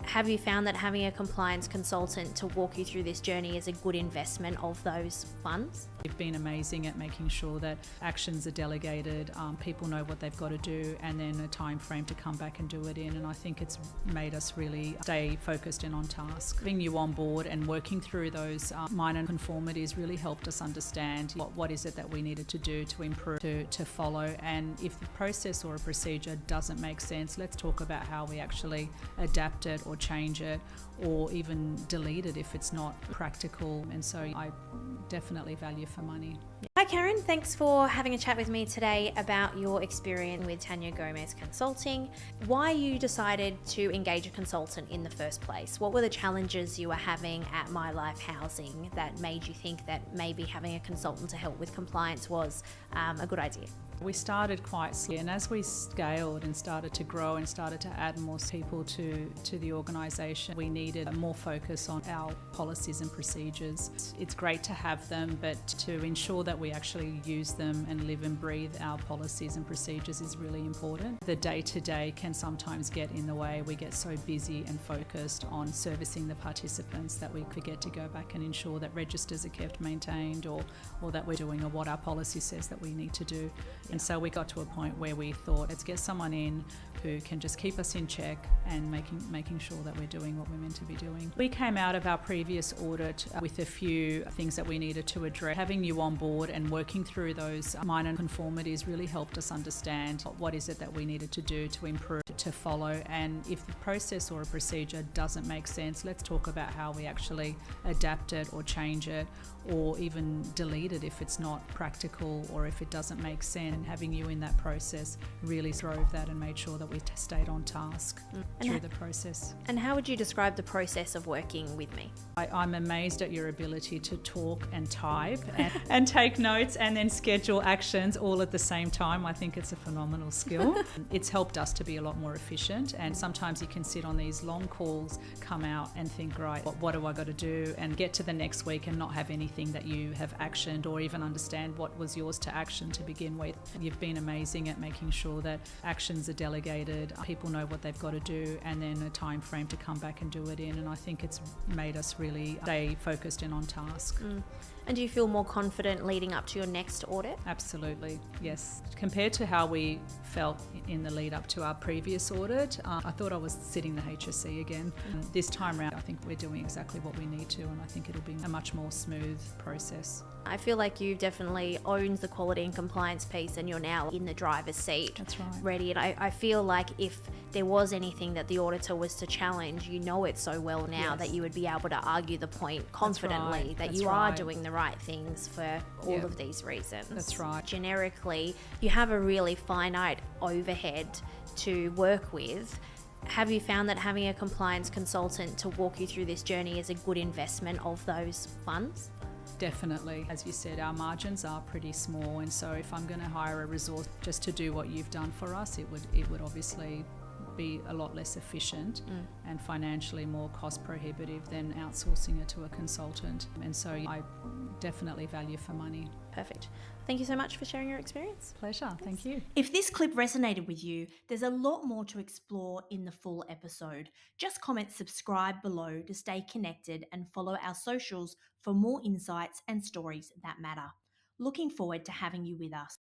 Have you found that having a compliance consultant to walk you through this journey is a good investment of those funds? You've been amazing at making sure that actions are delegated, people know what they've got to do, and then a time frame to come back and do it in. And I think it's made us really stay focused and on task. Having you on board and working through those minor conformities really helped us understand what is it that we needed to do to improve, to follow. And if the process or a procedure doesn't make sense, let's talk about how we actually adapt it or change it, or even delete it if it's not practical. And so I definitely value for money. Hi Karen, thanks for having a chat with me today about your experience with Tania Gomez Consulting. Why you decided to engage a consultant in the first place? What were the challenges you were having at My Life Housing that made you think that maybe having a consultant to help with compliance was a good idea? We started quite slow, and as we scaled and started to grow and started to add more people to the organisation, we needed more focus on our policies and procedures. It's great to have them, but to ensure that we actually use them and live and breathe our policies and procedures is really important. The day-to-day can sometimes get in the way. We get so busy and focused on servicing the participants that we forget to go back and ensure that registers are kept maintained, or that we're doing or what our policy says that we need to do. And so we got to a point where we thought, let's get someone in who can just keep us in check and making sure that we're doing what we're meant to be doing. We came out of our previous audit with a few things that we needed to address. Having you on board and working through those minor conformities really helped us understand what is it that we needed to do to improve, to follow. And if the process or a procedure doesn't make sense, let's talk about how we actually adapt it or change it, or even delete it if it's not practical or if it doesn't make sense. And having you in that process really drove that and made sure that we stayed on task through the process. And how would you describe the process of working with me? I'm amazed at your ability to talk and type and take notes and then schedule actions all at the same time. I think it's a phenomenal skill. It's helped us to be a lot more efficient, and sometimes you can sit on these long calls, come out and think, right, what do I got to do, and get to the next week and not have anything that you have actioned or even understand what was yours to action to begin with. You've been amazing at making sure that actions are delegated, people know what they've got to do, and then a time frame to come back and do it in. And I think it's made us really stay focused and on task. And do you feel more confident leading up to your next audit? Absolutely, yes. Compared to how we felt in the lead up to our previous audit, I thought I was sitting the HSC again. This time around, I think we're doing exactly what we need to, and I think it'll be a much more smooth process. I feel like you've definitely owned the quality and compliance piece, and you're now in the driver's seat. That's right. Ready. And I feel like if there was anything that the auditor was to challenge, you know it so well now that you would be able to argue the point confidently that you are doing the right things for all of these reasons. That's right. Generically, you have a really finite overhead to work with. Have you found that having a compliance consultant to walk you through this journey is a good investment of those funds? Definitely. As you said, our margins are pretty small, and so if I'm going to hire a resource just to do what you've done for us, it would obviously be a lot less efficient and financially more cost prohibitive than outsourcing it to a consultant. And so I definitely value for money. Perfect. Thank you so much for sharing your experience. Pleasure. Thank you. If this clip resonated with you, there's a lot more to explore in the full episode. Just comment subscribe below to stay connected and follow our socials for more insights and stories that matter. Looking forward to having you with us.